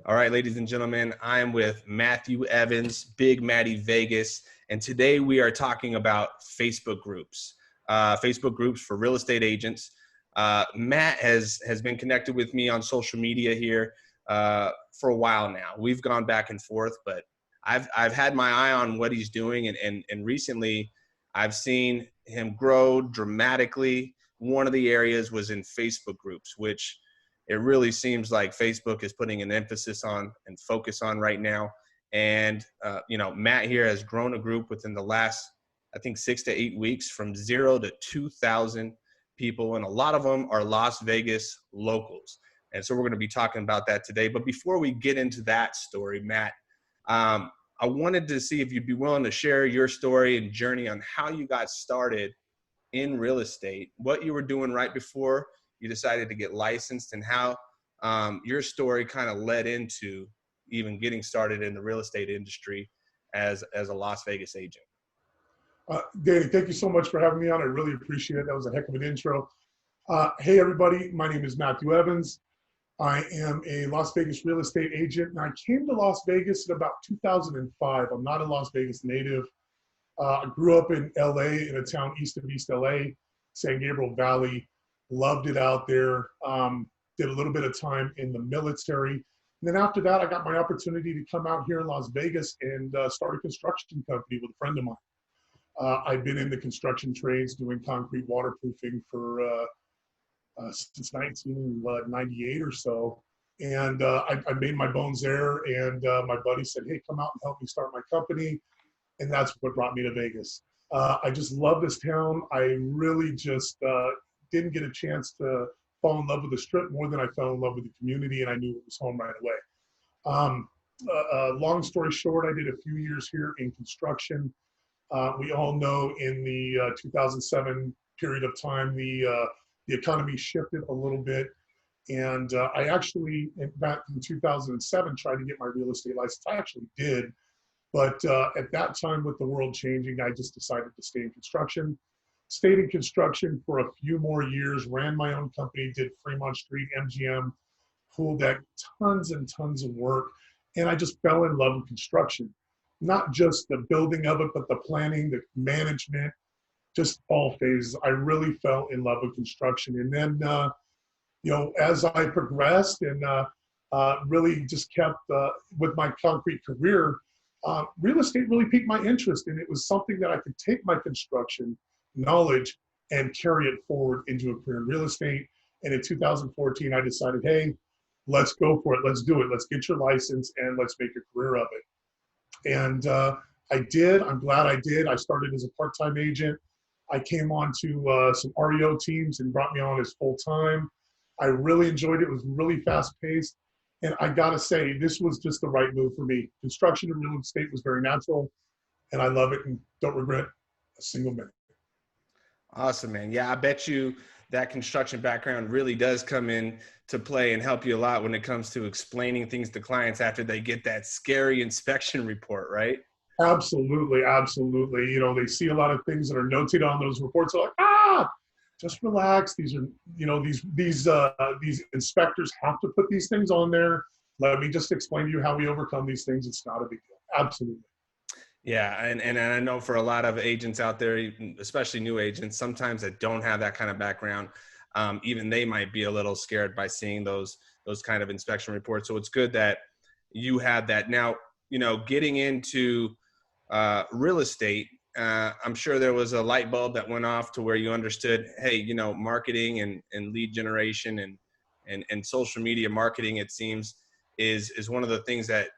All right, ladies and gentlemen, I am with Matthew Evans, Big Matty Vegas, and today we are talking about Facebook groups for real estate agents. Matt has been connected with me on social media here for a while now. We've gone back and forth, but I've had my eye on what he's doing, and recently I've seen him grow dramatically. One of the areas was in Facebook groups, which it really seems like Facebook is putting an emphasis on and focus on right now. And, Matt here has grown a group within the last, I think, 6 to 8 weeks from 0 to 2,000 people. And a lot of them are Las Vegas locals. And so we're going to be talking about that today. But before we get into that story, Matt, I wanted to see if you'd be willing to share your story and journey on how you got started in real estate, what you were doing right before you decided to get licensed, and how your story kind of led into even getting started in the real estate industry as a Las Vegas agent. Danny, thank you so much for having me on. I really appreciate it. That was a heck of an intro. Hey, everybody. My name is Matthew Evans. I am a Las Vegas real estate agent, and I came to Las Vegas in about 2005. I'm not a Las Vegas native. I grew up in LA, in a town east of East LA, San Gabriel Valley. Loved it out there. Did a little bit of time in the military. And then after that, I got my opportunity to come out here in Las Vegas and start a construction company with a friend of mine. I've been in the construction trades doing concrete waterproofing for since 1998 or so. And I made my bones there. And my buddy said, hey, come out and help me start my company. And that's what brought me to Vegas. I just love this town. I really just didn't get a chance to fall in love with the Strip more than I fell in love with the community, and I knew it was home right away. Long story short, I did a few years here in construction. We all know in the 2007 period of time, the economy shifted a little bit. And I actually, back in 2007, tried to get my real estate license. I actually did. But at that time, with the world changing, I just decided to stay in construction. Stayed in construction for a few more years, ran my own company, did Fremont Street, MGM, pool deck, tons and tons of work. And I just fell in love with construction. Not just the building of it, but the planning, the management, just all phases. I really fell in love with construction. And then, as I progressed and really just kept with my concrete career, real estate really piqued my interest, and it was something that I could take my construction knowledge and carry it forward into a career in real estate. And in 2014, I decided, hey, let's go for it. Let's do it. Let's get your license and let's make a career of it. And I did. I'm glad I did. I started as a part-time agent. I came on to some REO teams and brought me on as full-time. I really enjoyed it. It was really fast-paced. And I gotta say, this was just the right move for me. Construction and real estate was very natural, and I love it and don't regret a single minute. Awesome, man. Yeah, I bet you that construction background really does come in to play and help you a lot when it comes to explaining things to clients after they get that scary inspection report, right? Absolutely, absolutely. They see a lot of things that are noted on those reports. They're like, just relax. These are, these inspectors have to put these things on there. Let me just explain to you how we overcome these things. It's not a big deal. Absolutely. Yeah, and I know for a lot of agents out there, especially new agents, sometimes that don't have that kind of background, even they might be a little scared by seeing those kind of inspection reports. So it's good that you had that. Now, getting into real estate, I'm sure there was a light bulb that went off to where you understood, hey, marketing and lead generation and social media marketing, it seems, is one of the things that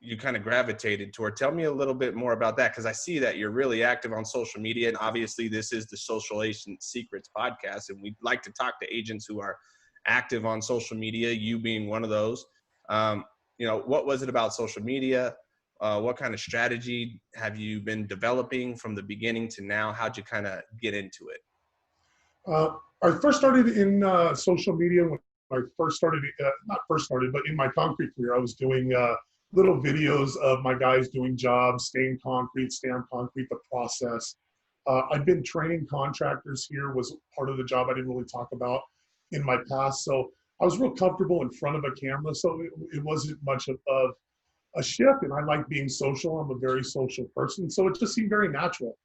you kind of gravitated toward. Tell me a little bit more about that, because I see that you're really active on social media, and obviously this is the Social Agent Secrets podcast, and we'd like to talk to agents who are active on social media, you being one of those. What was it about social media? What kind of strategy have you been developing from the beginning to now? How'd you kind of get into it? I first started in social media when I first started, not first started, but in my concrete career. I was doing little videos of my guys doing jobs, staying concrete, the process. I've been training contractors here, was part of the job I didn't really talk about in my past. So I was real comfortable in front of a camera, so it wasn't much of a shift. And I like being social. I'm a very social person, so it just seemed very natural.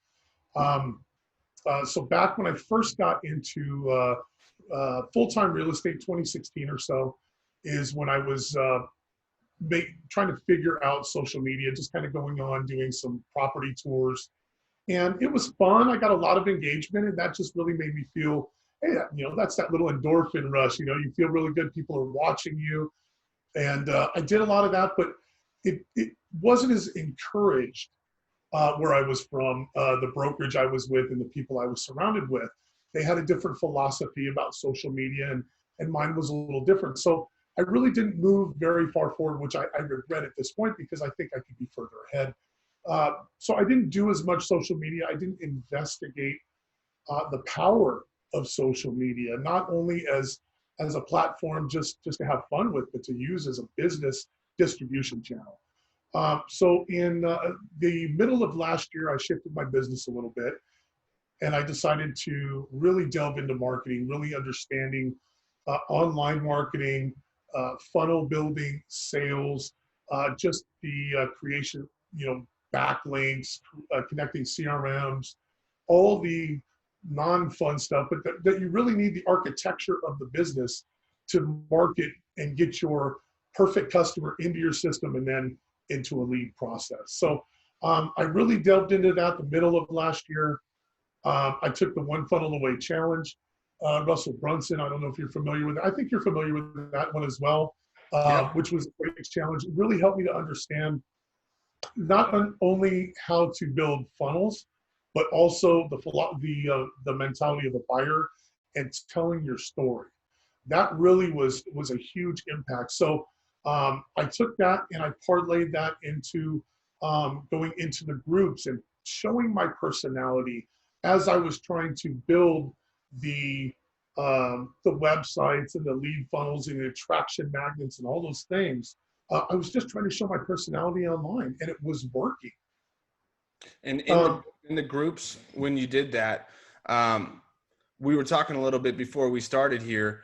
Um, so back when I first got into full-time real estate, 2016 or so, is when I was trying to figure out social media, just kind of going on doing some property tours, and it was fun. I got a lot of engagement, and that just really made me feel, hey, that's that little endorphin rush. You feel really good. People are watching you, and I did a lot of that, but it wasn't as encouraged where I was from, the brokerage I was with, and the people I was surrounded with. They had a different philosophy about social media, and mine was a little different. So I really didn't move very far forward, which I regret at this point, because I think I could be further ahead. So I didn't do as much social media. I didn't investigate the power of social media, not only as a platform just to have fun with, but to use as a business distribution channel. So in the middle of last year, I shifted my business a little bit, and I decided to really delve into marketing, really understanding online marketing, funnel building, sales, just the creation, backlinks, connecting CRMs, all the non-fun stuff, but that you really need the architecture of the business to market and get your perfect customer into your system and then into a lead process. So I really delved into that the middle of last year. I took the One Funnel Away Challenge. Russell Brunson, I don't know if you're familiar with it. I think you're familiar with that one as well, Yep. which was a great challenge. It really helped me to understand not only how to build funnels, but also the mentality of a buyer and telling your story. That really was a huge impact. So I took that and I parlayed that into going into the groups and showing my personality as I was trying to build the websites and the lead funnels and the attraction magnets and all those things. I was just trying to show my personality online, and it was working. And Um, in the groups, when you did that, we were talking a little bit before we started here.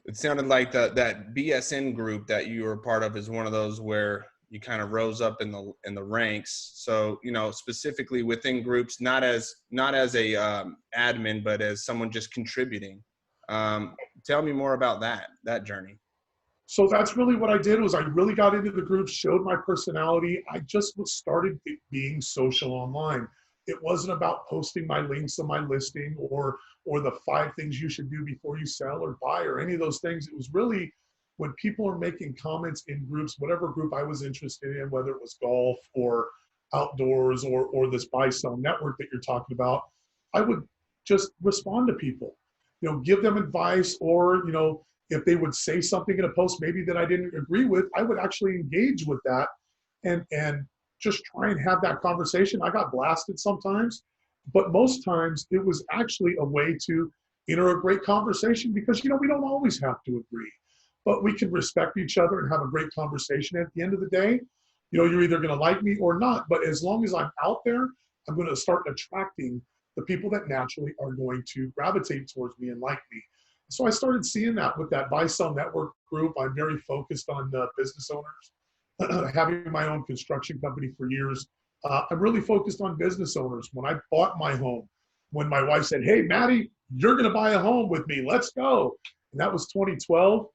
It sounded like that BSN group that you were a part of is one of those where you kind of rose up in the ranks. So, specifically within groups, not as a admin, but as someone just contributing. Tell me more about that journey. So that's really what I did. Was I really got into the group, showed my personality. I just started being social online. It wasn't about posting my links on my listing or the 5 things you should do before you sell or buy or any of those things. It was really when people are making comments in groups, whatever group I was interested in, whether it was golf or outdoors or this buy sell network that you're talking about, I would just respond to people, give them advice, or if they would say something in a post maybe that I didn't agree with, I would actually engage with that and just try and have that conversation. I got blasted sometimes, but most times it was actually a way to enter a great conversation, because we don't always have to agree, but we can respect each other and have a great conversation. At the end of the day, you're either going to like me or not, but as long as I'm out there, I'm going to start attracting the people that naturally are going to gravitate towards me and like me. So I started seeing that with that buy sell network group. I'm very focused on business owners. Having my own construction company for years, I'm really focused on business owners. When I bought my home, when my wife said, "Hey, Matty, you're going to buy a home with me. Let's go." And that was 2012.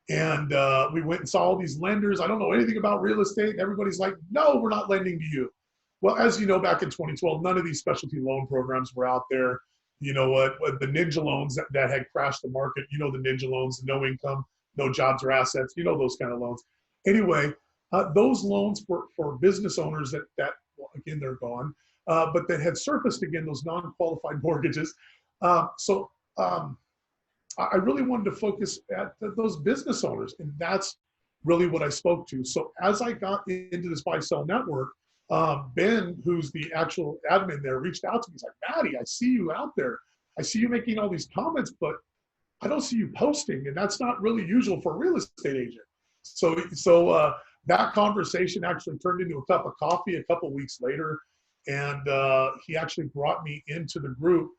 And we went and saw all these lenders. I don't know anything about real estate. And everybody's like, "No, we're not lending to you." Well, as you know, back in 2012, none of these specialty loan programs were out there. You know what? The ninja loans that had crashed the market, the ninja loans, no income, no jobs or assets, those kind of loans. Anyway, those loans for business owners that well, again, they're gone, but that had surfaced again, those non-qualified mortgages. So I really wanted to focus at those business owners, and that's really what I spoke to. So as I got into this buy-sell network, Ben, who's the actual admin there, reached out to me. He's like, "Matty, I see you out there. I see you making all these comments, but I don't see you posting, and that's not really usual for a real estate agent." So that conversation actually turned into a cup of coffee a couple weeks later, and he actually brought me into the group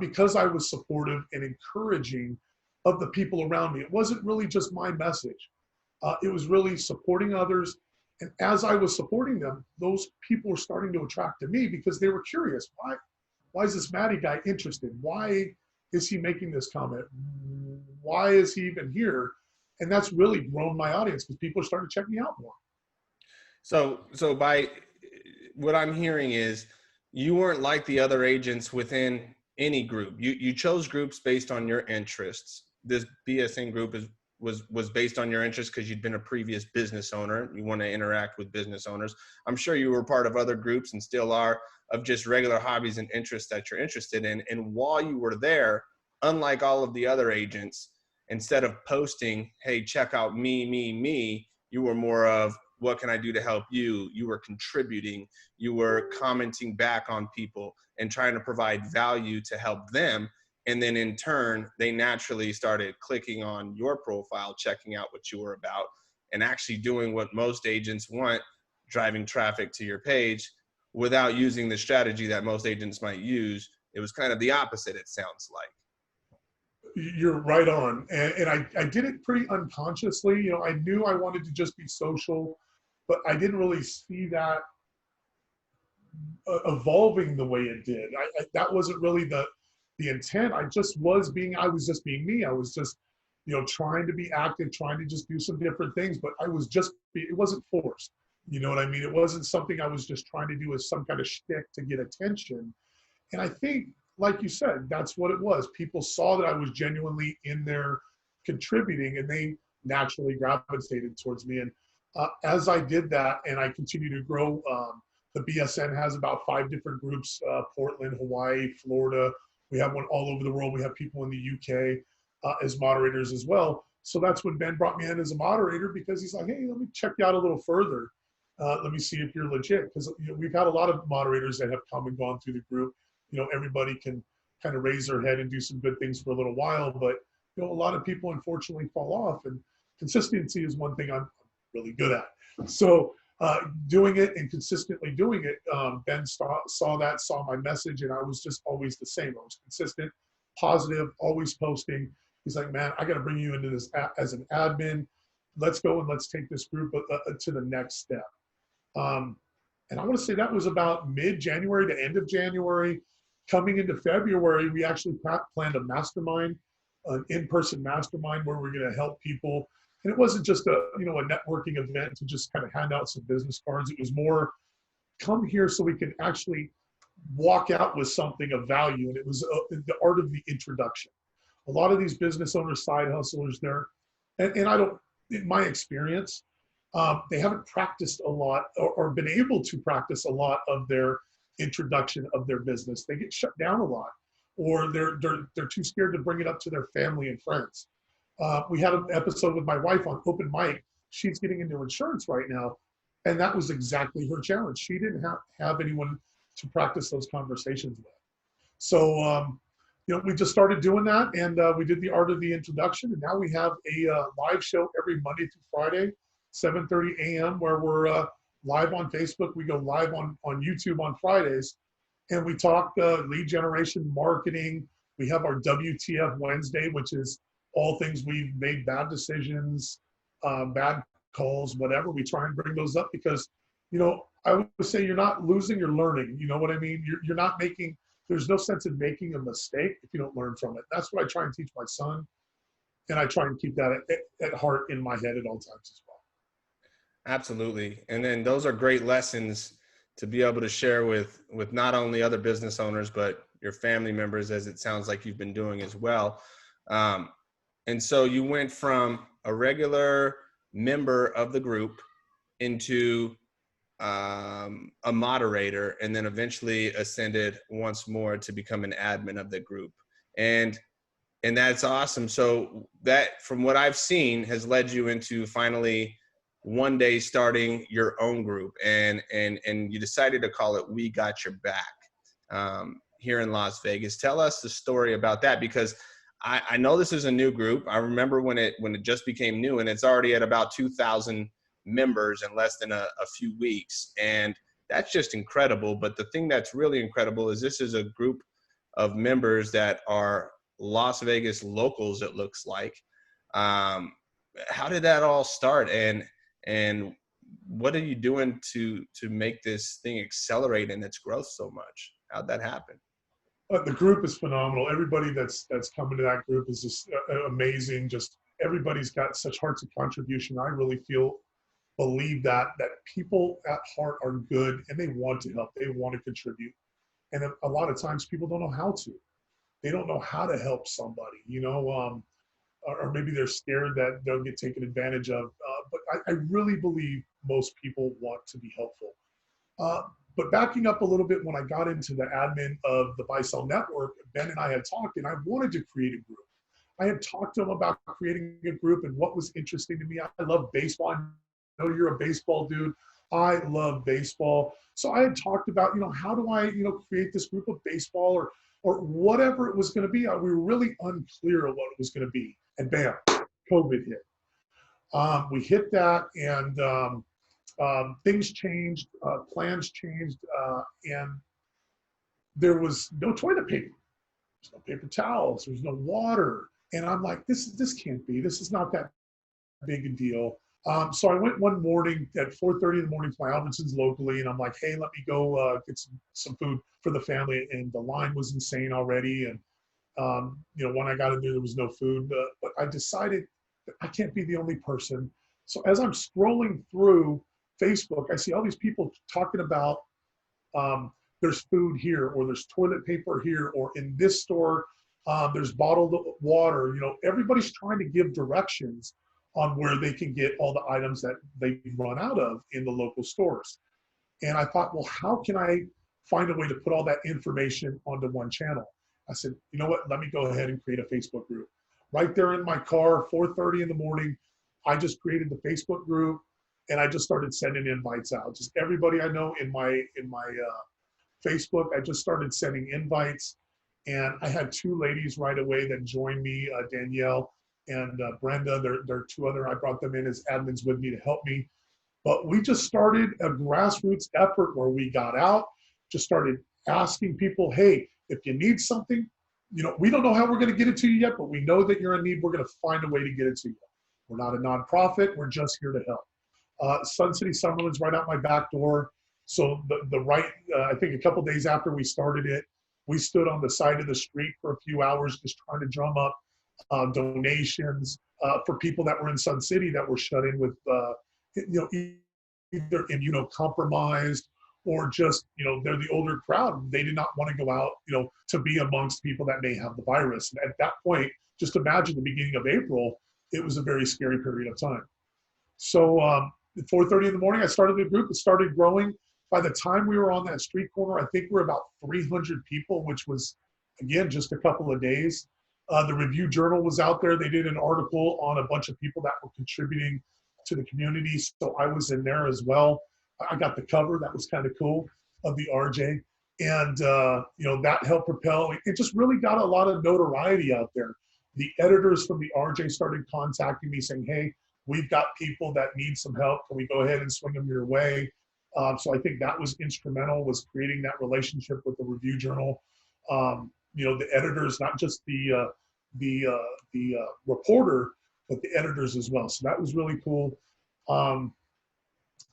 because I was supportive and encouraging of the people around me. It wasn't really just my message. It was really supporting others. And as I was supporting them, those people were starting to attract to me because they were curious. Why is this Matty guy interested? Why is he making this comment? Why is he even here? And that's really grown my audience because people are starting to check me out more. So by what I'm hearing is you weren't like the other agents within any group. You chose groups based on your interests. This BSN group was based on your interests because you'd been a previous business owner. You want to interact with business owners. I'm sure you were part of other groups and still are, of just regular hobbies and interests that you're interested in. And while you were there, unlike all of the other agents, instead of posting, hey, check out me, you were more of, what can I do to help you? You were contributing, you were commenting back on people and trying to provide value to help them. And then in turn, they naturally started clicking on your profile, checking out what you were about, and actually doing what most agents want, driving traffic to your page without using the strategy that most agents might use. It was kind of the opposite, it sounds like. You're right on. And I did it pretty unconsciously. You know, I knew I wanted to just be social, but I didn't really see that evolving the way it did. That wasn't really the intent. I was just being me. I was just, you know, trying to be active, trying to just do some different things, but it wasn't forced. You know what I mean? It wasn't something I was just trying to do as some kind of shtick to get attention. And I think, like you said, that's what it was. People saw that I was genuinely in there contributing, and they naturally gravitated towards me. And as I did that, and I continue to grow, the BSN has about 5 different groups: Portland, Hawaii, Florida. We have one all over the world. We have people in the UK as moderators as well. So that's when Ben brought me in as a moderator, because he's like, hey, let me check you out a little further. Let me see if you're legit. Because we've had a lot of moderators that have come and gone through the group. You know, everybody can kind of raise their head and do some good things for a little while, but you know, a lot of people unfortunately fall off, and consistency is one thing I'm really good at. So doing it and consistently doing it, Ben saw that, saw my message, and I was just always the same. I was consistent, positive, always posting. He's like, man, I got to bring you into this as an admin. Let's go and let's take this group to the next step. And I want to say that was about mid-January to end of January. Coming into February, we actually planned a mastermind, an in-person mastermind where we're going to help people. And it wasn't just a networking event to just kind of hand out some business cards. It was more, come here so we can actually walk out with something of value. And it was the art of the introduction. A lot of these business owners, side hustlers, and I don't, in my experience, they haven't practiced a lot or been able to practice a lot of their introduction of their business. They get shut down a lot, or they're too scared to bring it up to their family and friends. We had an episode with my wife on open mic. She's getting into insurance right now, and that was exactly her challenge. She didn't have anyone to practice those conversations with. So we just started doing that, and we did the art of the introduction, and now we have a live show every Monday through Friday, 7:30 a.m., where we're live on Facebook. We go live on YouTube on Fridays, and we talk lead generation, marketing. We have our WTF Wednesday, which is all things we've made bad decisions, bad calls, whatever. We try and bring those up because, I would say you're not losing, you're learning. You know what I mean? You're not making, there's no sense in making a mistake if you don't learn from it. That's what I try and teach my son. And I try and keep that at heart in my head at all times as well. Absolutely. And then those are great lessons to be able to share with not only other business owners, but your family members, as it sounds like you've been doing as well. And so you went from a regular member of the group into a moderator, and then eventually ascended once more to become an admin of the group. And that's awesome. So that, from what I've seen, has led you into finally one day starting your own group, and you decided to call it We Got Your Back here in Las Vegas. Tell us the story about that, because I know this is a new group. I remember when it just became new, and it's already at about 2,000 members in less than a few weeks. And that's just incredible. But the thing that's really incredible is this is a group of members that are Las Vegas locals, it looks like. How did that all start, and what are you doing to make this thing accelerate in its growth so much? How'd that happen? The group is phenomenal. Everybody that's coming to that group is just amazing. Just everybody's got such hearts of contribution. I really believe that people at heart are good and they want to help. They want to contribute. And a lot of times people don't know how to. They don't know how to help somebody, or maybe they're scared that they'll get taken advantage of. But I really believe most people want to be helpful. But backing up a little bit, when I got into the admin of the Buy Sell Network, Ben and I had talked, and I wanted to create a group. I had talked to him about creating a group and what was interesting to me. I love baseball. I know you're a baseball dude. I love baseball. So I had talked about, how do I, create this group of baseball or whatever it was going to be. We were really unclear of what it was going to be. And bam, COVID hit. We hit that, and things changed, plans changed, and there was no toilet paper. There's no paper towels. There's no water. And I'm like, this can't be. This is not that big a deal. So I went one morning at 4:30 in the morning to my Albertsons locally, and I'm like, hey, let me go get some food for the family. And the line was insane already. And, when I got in there was no food. But I decided that I can't be the only person. So as I'm scrolling through Facebook, I see all these people talking about there's food here, or there's toilet paper here, or in this store, there's bottled water. Everybody's trying to give directions on where they can get all the items that they run out of in the local stores. And I thought, well, how can I find a way to put all that information onto one channel? I said, you know what, let me go ahead and create a Facebook group. Right there in my car, 4:30 in the morning, I just created the Facebook group, and I just started sending invites out. Just everybody I know in my Facebook, I just started sending invites. And I had two ladies right away that joined me, Danielle and Brenda. They're two other, I brought them in as admins with me to help me. But we just started a grassroots effort where we got out, just started asking people, hey, if you need something, we don't know how we're going to get it to you yet, but we know that you're in need. We're going to find a way to get it to you. We're not a nonprofit. We're just here to help. Sun City Summerlin's right out my back door. So I think a couple days after we started it, we stood on the side of the street for a few hours just trying to drum up donations for people that were in Sun City that were shut in with, either immunocompromised or just, they're the older crowd. They did not want to go out, to be amongst people that may have the virus. And at that point, just imagine the beginning of April, it was a very scary period of time. So at 4:30 in the morning, I started the group. It started growing. By the time we were on that street corner, I think we're about 300 people, which was, again, just a couple of days. The Review Journal was out there. They did an article on a bunch of people that were contributing to the community. So I was in there as well. I got the cover. That was kind of cool, of the RJ. And, that helped propel. It just really got a lot of notoriety out there. The editors from the RJ started contacting me saying, hey, we've got people that need some help. Can we go ahead and swing them your way? So I think that was instrumental, was creating that relationship with the Review Journal. The editors, not just the reporter, but the editors as well. So that was really cool.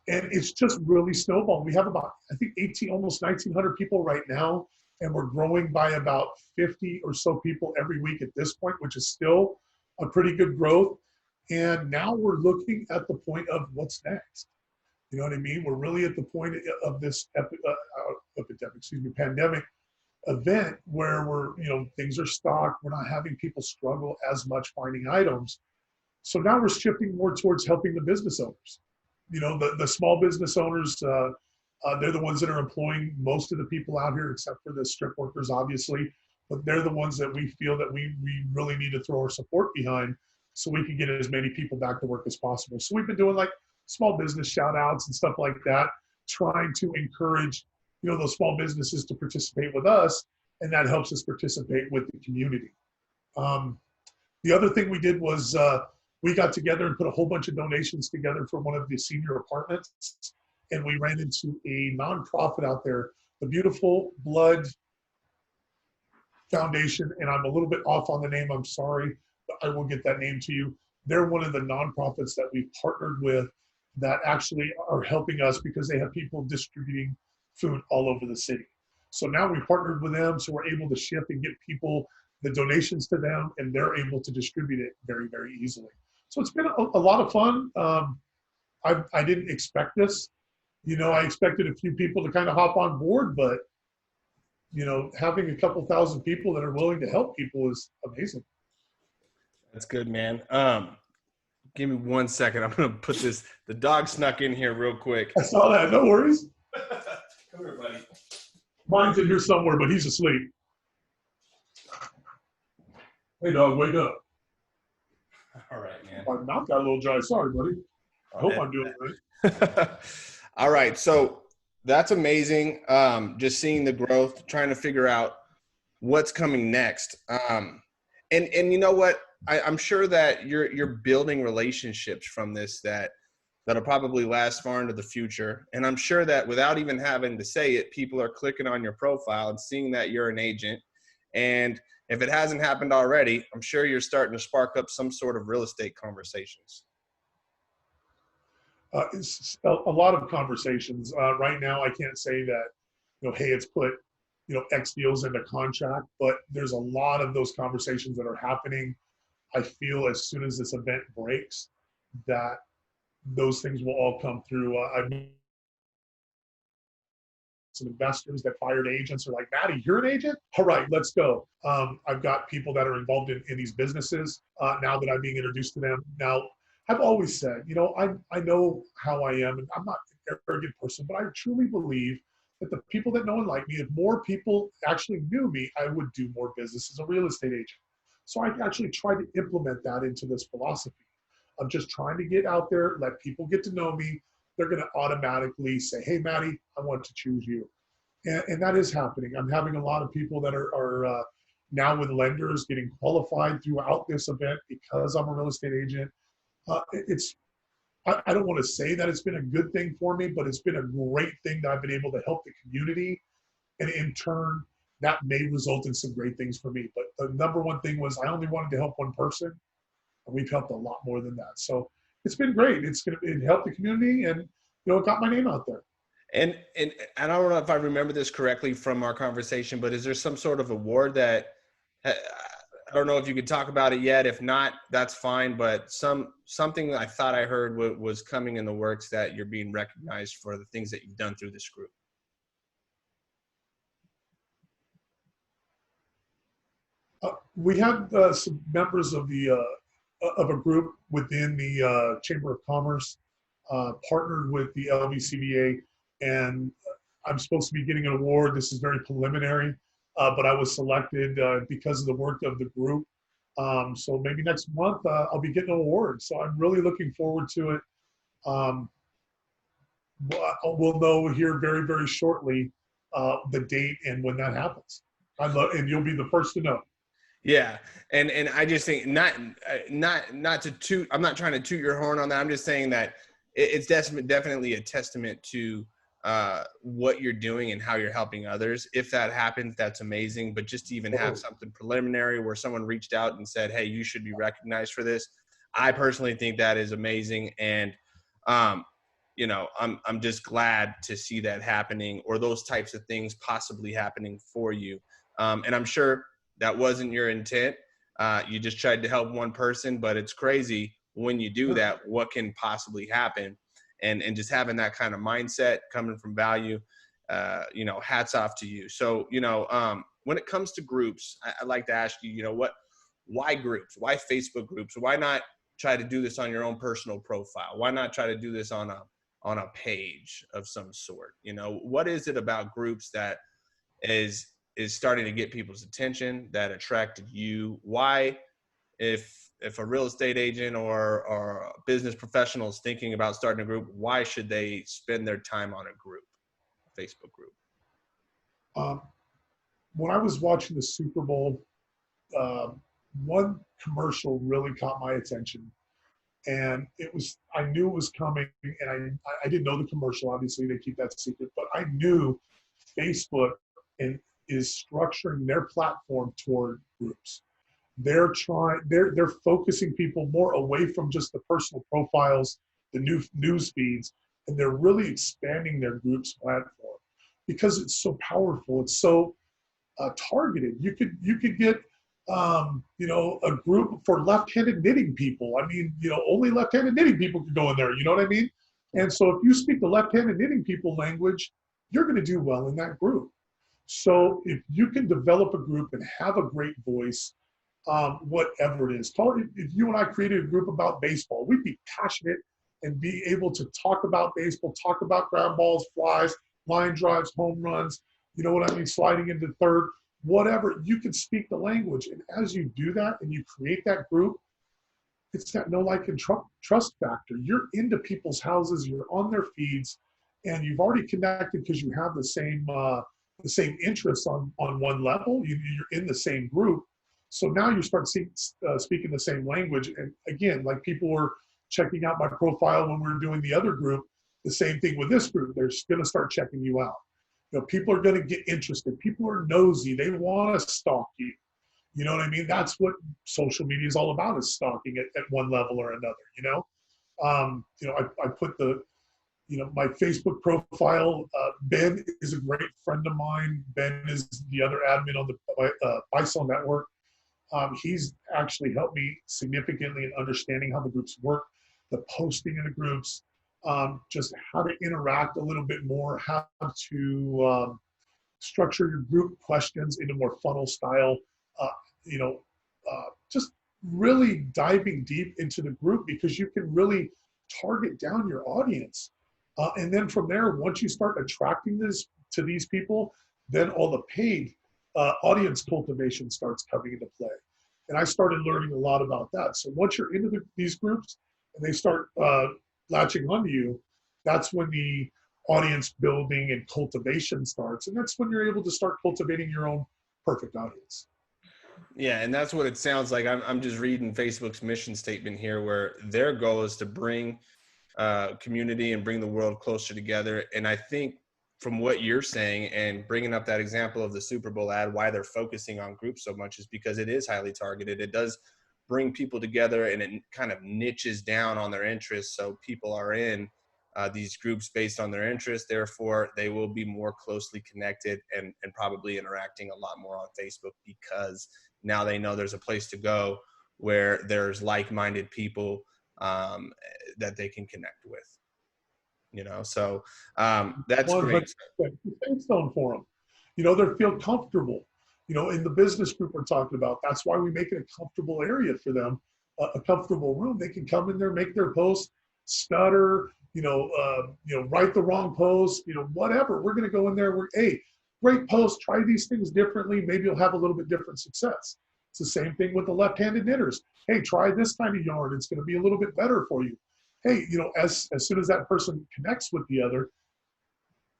And it's just really snowballed. We have about, I think, almost 1,900 people right now, and we're growing by about 50 or so people every week at this point, which is still a pretty good growth. And now we're looking at the point of what's next. You know what I mean? We're really at the point of this pandemic event where things are stocked. We're not having people struggle as much finding items. So now we're shifting more towards helping the business owners. The small business owners, they're the ones that are employing most of the people out here, except for the strip workers, obviously. But they're the ones that we feel that we really need to throw our support behind so we can get as many people back to work as possible. So we've been doing like small business shout outs and stuff like that, trying to encourage, those small businesses to participate with us, and that helps us participate with the community. The other thing we did was we got together and put a whole bunch of donations together for one of the senior apartments, and we ran into a nonprofit out there, the Beautiful Blood Foundation, and I'm a little bit off on the name, I'm sorry, but I will get that name to you. They're one of the nonprofits that we've partnered with that actually are helping us because they have people distributing food all over the city. So now we partnered with them, so we're able to ship and get people the donations to them, and they're able to distribute it very, very easily. So it's been a lot of fun. I didn't expect this. I expected a few people to kind of hop on board, but having a couple thousand people that are willing to help people is amazing. That's good, man. Give me 1 second. I'm gonna put this. The dog snuck in here real quick. I saw that. No worries. Come here, buddy. Mine's in here somewhere, but he's asleep. Hey, dog, wake up. All right, man. My mouth got a little dry. Sorry, buddy. I hope I'm doing right. All right, so that's amazing. Just seeing the growth, trying to figure out what's coming next. And you know what? I'm sure that you're building relationships from this that'll probably last far into the future. And I'm sure that without even having to say it, people are clicking on your profile and seeing that you're an agent. And if it hasn't happened already, I'm sure you're starting to spark up some sort of real estate conversations. It's a lot of conversations. Right now, I can't say that, hey, it's put, X deals into contract, but there's a lot of those conversations that are happening. I feel as soon as this event breaks, that those things will all come through. I've some investors that fired agents are like, Matty, you're an agent? All right, let's go. I've got people that are involved in these businesses now that I'm being introduced to them. Now, I've always said, I know how I am, and I'm not an arrogant person, but I truly believe that the people that know and like me, if more people actually knew me, I would do more business as a real estate agent. So I actually tried to implement that into this philosophy. I'm just trying to get out there, let people get to know me. They're going to automatically say, hey, Matty, I want to choose you. And that is happening. I'm having a lot of people that are now with lenders getting qualified throughout this event because I'm a real estate agent. I don't want to say that it's been a good thing for me, but it's been a great thing that I've been able to help the community. And in turn, that may result in some great things for me. But the number one thing was I only wanted to help one person. And we've helped a lot more than that. So it's been great. It helped the community, and it got my name out there. And I don't know if I remember this correctly from our conversation, but is there some sort of award that I don't know if you could talk about it yet? If not, that's fine. But something I thought I heard was coming in the works, that you're being recognized for the things that you've done through this group. We had some members of of a group within the Chamber of Commerce partnered with the LVCVA, and I'm supposed to be getting an award. This is very preliminary, but I was selected because of the work of the group. So maybe next month I'll be getting an award. So I'm really looking forward to it. We'll know here very, very shortly the date and when that happens. And you'll be the first to know. Yeah, and I just think not to toot. I'm not trying to toot your horn on that. I'm just saying that it's definitely a testament to what you're doing and how you're helping others. If that happens, that's amazing. But just to even have something preliminary where someone reached out and said, "Hey, you should be recognized for this," I personally think that is amazing. And I'm just glad to see that happening, or those types of things possibly happening for you. And I'm sure that wasn't your intent. You just tried to help one person, but it's crazy when you do that, what can possibly happen. And just having that kind of mindset coming from value, hats off to you. So, when it comes to groups, I'd like to ask you, why groups? Why Facebook groups? Why not try to do this on your own personal profile? Why not try to do this on a page of some sort? What is it about groups that is starting to get people's attention, that attracted you? Why, if a real estate agent or a business professional is thinking about starting a group, why should they spend their time on a Facebook group? When I was watching the Super Bowl, one commercial really caught my attention. And I knew it was coming, and I didn't know the commercial. Obviously, they keep that secret, but I knew Facebook and is structuring their platform toward groups. They're focusing people more away from just the personal profiles, the new news feeds, and they're really expanding their groups platform because it's so powerful. It's so targeted. You could get a group for left-handed knitting people. I mean, only left-handed knitting people could go in there. You know what I mean? And so if you speak the left-handed knitting people language, you're going to do well in that group. So if you can develop a group and have a great voice, whatever it is, if you and I created a group about baseball, we'd be passionate and be able to talk about baseball, talk about ground balls, flies, line drives, home runs, you know what I mean, sliding into third, whatever. You can speak the language. And as you do that and you create that group, it's that know, like, and trust factor. You're into people's houses, you're on their feeds, and you've already connected because you have the same interests on one level. You're in the same group. So now you start speaking the same language. And again, like, people were checking out my profile when we were doing the other group. The same thing with this group. They're going to start checking you out. People are going to get interested. People are nosy. They want to stalk you. You know what I mean? That's what social media is all about, is stalking at one level or another. I put my Facebook profile. Ben is a great friend of mine. Ben is the other admin on the Bison Network. He's actually helped me significantly in understanding how the groups work, the posting in the groups, just how to interact a little bit more, how to structure your group questions in a more funnel style, just really diving deep into the group, because you can really target down your audience. And then from there, once you start attracting this to these people, then all the paid audience cultivation starts coming into play. And I started learning a lot about that. So once you're into these groups and they start latching onto you, that's when the audience building and cultivation starts. And that's when you're able to start cultivating your own perfect audience. Yeah, and that's what it sounds like. I'm just reading Facebook's mission statement here, where their goal is to bring community and bring the world closer together. And I think from what you're saying and bringing up that example of the Super Bowl ad, why they're focusing on groups so much is because it is highly targeted. It does bring people together, and it kind of niches down on their interests. So people are in these groups based on their interests. Therefore, they will be more closely connected and probably interacting a lot more on Facebook, because now they know there's a place to go where there's like-minded people that they can connect with. So that's great. Safe zone for them. They feel comfortable. In the business group we're talking about, that's why we make it a comfortable area for them, a comfortable room. They can come in there, make their post, stutter, write the wrong post, whatever. We're going to go in there. Hey, great post. Try these things differently. Maybe you'll have a little bit different success. It's the same thing with the left-handed knitters. Hey, try this kind of yarn. It's going to be a little bit better for you. Hey, as soon as that person connects with the other,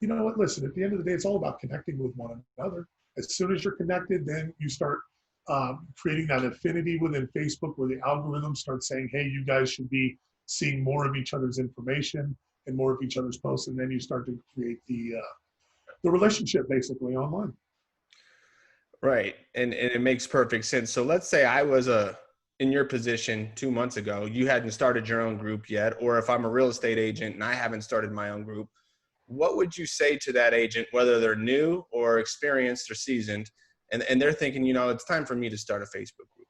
you know what? Listen, at the end of the day, it's all about connecting with one another. As soon as you're connected, then you start creating that affinity within Facebook, where the algorithm starts saying, hey, you guys should be seeing more of each other's information and more of each other's posts. And then you start to create the relationship basically online. Right. And it makes perfect sense. So let's say I was in your position 2 months ago, you hadn't started your own group yet, or if I'm a real estate agent and I haven't started my own group, what would you say to that agent, whether they're new or experienced or seasoned, and they're thinking, it's time for me to start a Facebook group?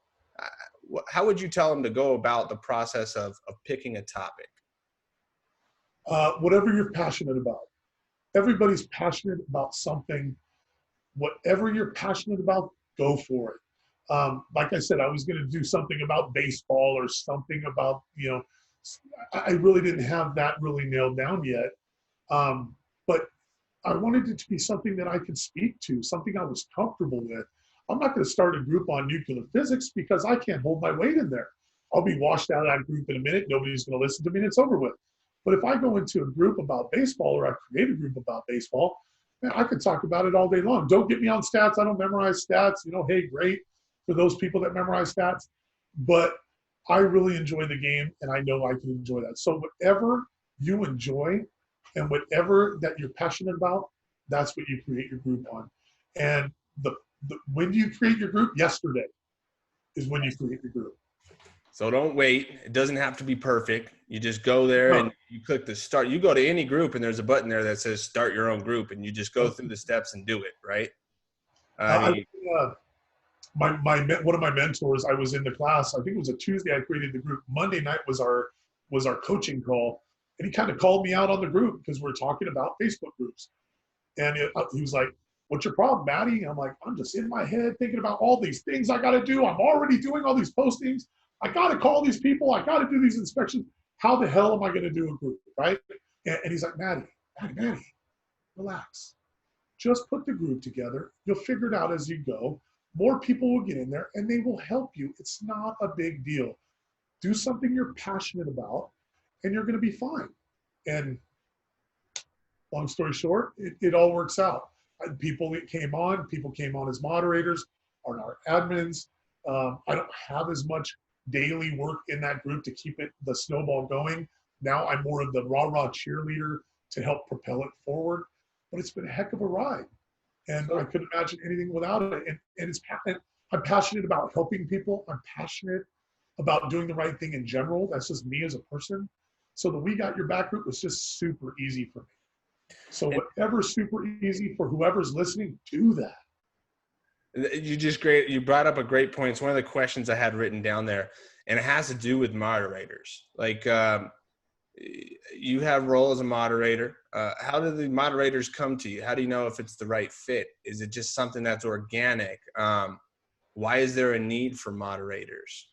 How would you tell them to go about the process of picking a topic? Whatever you're passionate about. Everybody's passionate about something. Whatever you're passionate about, go for it. Like I said, I was going to do something about baseball or something about, I really didn't have that really nailed down yet. But I wanted it to be something that I could speak to, something I was comfortable with. I'm not going to start a group on nuclear physics because I can't hold my weight in there. I'll be washed out of that group in a minute. Nobody's going to listen to me and it's over with. But if I go into a group about baseball, or I create a group about baseball, man, I could talk about it all day long. Don't get me on stats. I don't memorize stats. Hey, great for those people that memorize stats. But I really enjoy the game, and I know I can enjoy that. So whatever you enjoy and whatever that you're passionate about, that's what you create your group on. And when do you create your group? Yesterday is when you create your group. So don't wait. It doesn't have to be perfect. You just go there and you click the start. You go to any group and there's a button there that says start your own group, and you just go through the steps and do it, right? One of my mentors, I was in the class, I think it was a Tuesday, I created the group. Monday night was our coaching call, and he kind of called me out on the group because we're talking about Facebook groups. And he was like, "What's your problem, Matty?" I'm like, "I'm just in my head thinking about all these things I got to do. I'm already doing all these postings. I got to call these people. I got to do these inspections. How the hell am I going to do a group, right?" And he's like, Matty, relax. Just put the group together. You'll figure it out as you go. More people will get in there and they will help you. It's not a big deal. Do something you're passionate about and you're going to be fine. And long story short, it all works out. People came on as moderators, are our admins. I don't have as much daily work in that group to keep the snowball going. Now I'm more of the rah-rah cheerleader to help propel it forward. But it's been a heck of a ride. And I couldn't imagine anything without it. And I'm passionate about helping people. I'm passionate about doing the right thing in general. That's just me as a person. So the We Got Your Back group was just super easy for me. So whatever's super easy for whoever's listening, do that. You brought up a great point. It's one of the questions I had written down there, and it has to do with moderators. Like, you have role as a moderator. How do the moderators come to you? How do you know if it's the right fit? Is it just something that's organic? Why is there a need for moderators?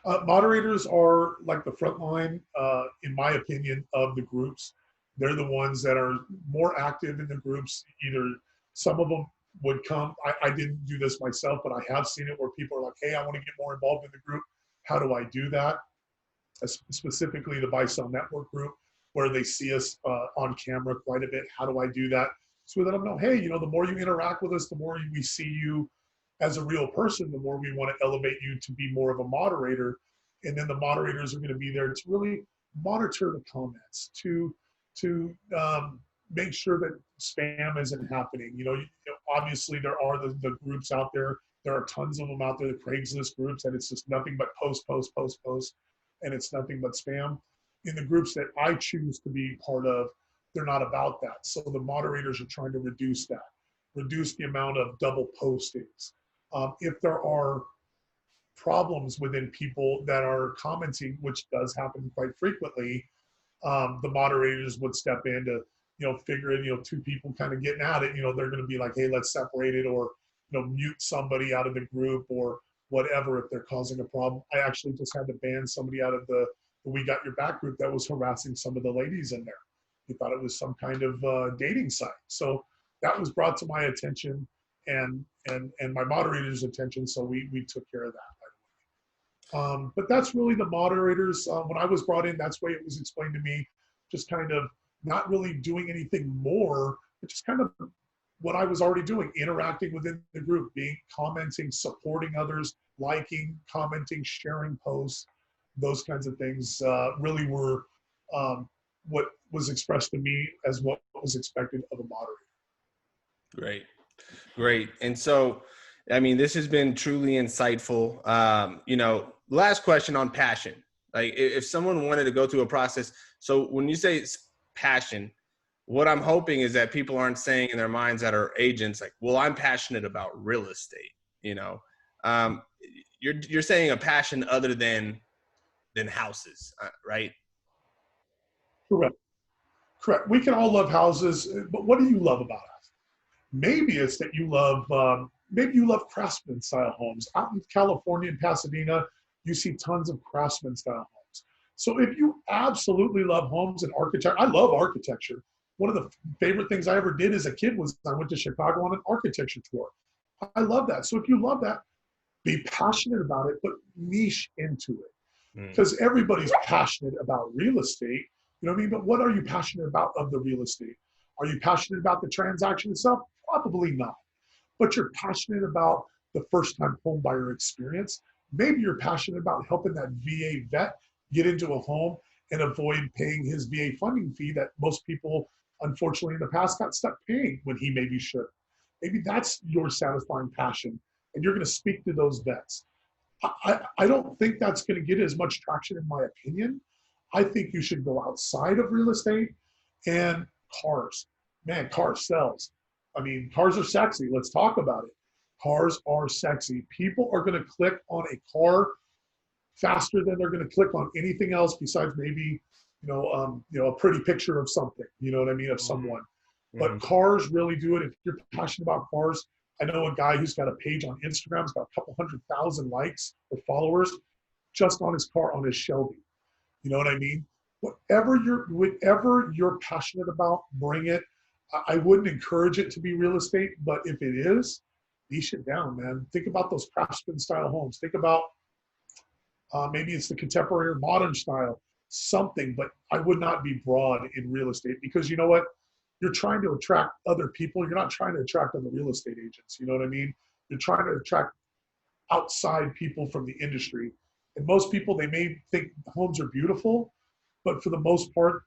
Moderators are like the front line, in my opinion, of the groups. They're the ones that are more active in the groups. Either some of them would come. I didn't do this myself, but I have seen it where people are like, "Hey, I want to get more involved in the group. How do I do that?" Specifically the Buy Sell Network group, where they see us on camera quite a bit. How do I do that? So that I know, hey, the more you interact with us, the more we see you as a real person, the more we want to elevate you to be more of a moderator. And then the moderators are going to be there to really monitor the comments, to make sure that spam isn't happening. Obviously there are the groups out there. There are tons of them out there, the Craigslist groups, and it's just nothing but post, and it's nothing but spam. In the groups that I choose to be part of, they're not about that. So the moderators are trying to reduce that, reduce the amount of double postings. If there are problems within people that are commenting, which does happen quite frequently, the moderators would step in to, figure it, two people kind of getting at it, they're going to be like, hey, let's separate it, or, mute somebody out of the group or whatever if they're causing a problem. I actually just had to ban somebody out of the We Got Your Back group that was harassing some of the ladies in there. He thought it was some kind of dating site. So that was brought to my attention and my moderator's attention. So we took care of that. But that's really the moderators. When I was brought in, that's the way it was explained to me, just kind of not really doing anything more, but just kind of what I was already doing, interacting within the group, commenting, supporting others, liking, commenting, sharing posts, those kinds of things really were what was expressed to me as what was expected of a moderator. Great. And so, I mean, this has been truly insightful. Last question on passion. Like, if someone wanted to go through a process, so when you say it's passion, what I'm hoping is that people aren't saying in their minds that are agents, like, well, I'm passionate about real estate. You're saying a passion other than houses, right? Correct. We can all love houses, but what do you love about us? Maybe it's that you love craftsman style homes. Out in California and Pasadena, you see tons of craftsman style homes. So if you absolutely love homes and architecture, I love architecture. One of the favorite things I ever did as a kid was I went to Chicago on an architecture tour. I love that. So if you love that, be passionate about it, but niche into it. Because everybody's passionate about real estate. You know what I mean? But what are you passionate about of the real estate? Are you passionate about the transaction itself? Probably not. But you're passionate about the first-time home buyer experience. Maybe you're passionate about helping that VA vet get into a home and avoid paying his VA funding fee that most people, unfortunately, in the past got stuck paying when he maybe should. Maybe that's your satisfying passion, and you're going to speak to those vets. I don't think that's going to get as much traction, in my opinion. I think you should go outside of real estate and cars. Man, cars sells. I mean, cars are sexy. Let's talk about it. Cars are sexy. People are going to click on a car faster than they're going to click on anything else besides maybe, a pretty picture of something. You know what I mean, of someone. But cars really do it. If you're passionate about cars, I know a guy who's got a page on Instagram. He's got a couple 100,000 likes or followers just on his car, on his Shelby. You know what I mean? Whatever you're passionate about, bring it. I wouldn't encourage it to be real estate, but if it is, niche it down, man. Think about those craftsman style homes. Think about maybe it's the contemporary or modern style, something, but I would not be broad in real estate, because you know what? You're trying to attract other people. You're not trying to attract other real estate agents. You know what I mean? You're trying to attract outside people from the industry. And most people, they may think homes are beautiful, but for the most part,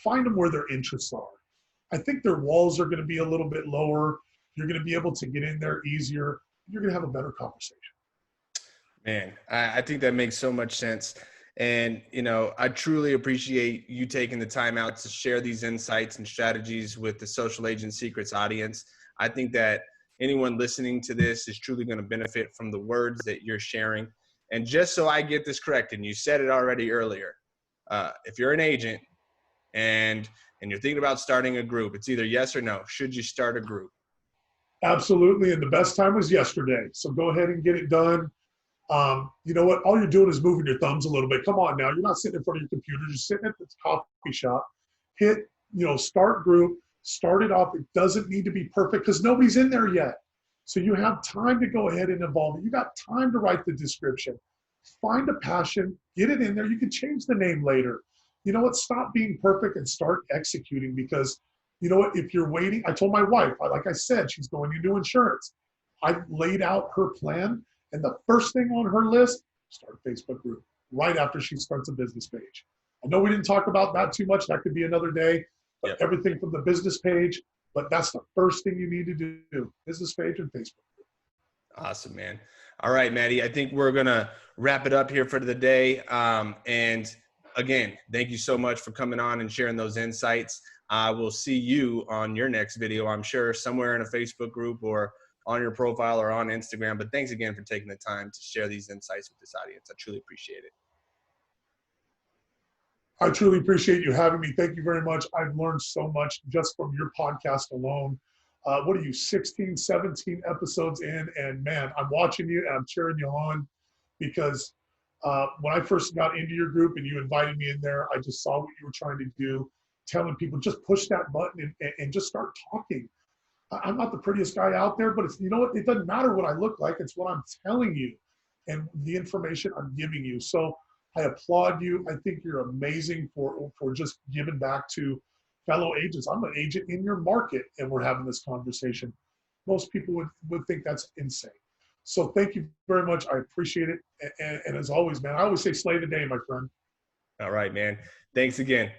find them where their interests are. I think their walls are going to be a little bit lower. You're going to be able to get in there easier. You're going to have a better conversation. Man, I think that makes so much sense. And, I truly appreciate you taking the time out to share these insights and strategies with the Social Agent Secrets audience. I think that anyone listening to this is truly going to benefit from the words that you're sharing. And just so I get this correct, and you said it already earlier, if you're an agent and you're thinking about starting a group, it's either yes or no. Should you start a group? Absolutely. And the best time was yesterday. So go ahead and get it done. You know what? All you're doing is moving your thumbs a little bit. Come on now. You're not sitting in front of your computer. You're sitting at the coffee shop. Hit, start group. Start it off. It doesn't need to be perfect because nobody's in there yet. So you have time to go ahead and evolve it. You got time to write the description. Find a passion. Get it in there. You can change the name later. You know what? Stop being perfect and start executing, because you know what? If you're waiting, I told my wife, like I said, she's going into insurance. I laid out her plan. And the first thing on her list, start a Facebook group right after she starts a business page. I know we didn't talk about that too much. That could be another day. But everything from the business page, but that's the first thing you need to do, business page and Facebook group. Awesome, man. All right, Matty, I think we're going to wrap it up here for the day. And again, thank you so much for coming on and sharing those insights. I will see you on your next video, I'm sure, somewhere in a Facebook group or on your profile or on Instagram. But thanks again for taking the time to share these insights with this audience. I truly appreciate it. I truly appreciate you having me. Thank you very much. I've learned so much just from your podcast alone. What are you, 16, 17 episodes in? And man, I'm watching you and I'm cheering you on, because when I first got into your group and you invited me in there, I just saw what you were trying to do, telling people just push that button and just start talking. I'm not the prettiest guy out there, but you know what? It doesn't matter what I look like. It's what I'm telling you and the information I'm giving you. So I applaud you. I think you're amazing for just giving back to fellow agents. I'm an agent in your market and we're having this conversation. Most people would think that's insane. So thank you very much. I appreciate it. And as always, man, I always say slay the day, my friend. All right, man. Thanks again.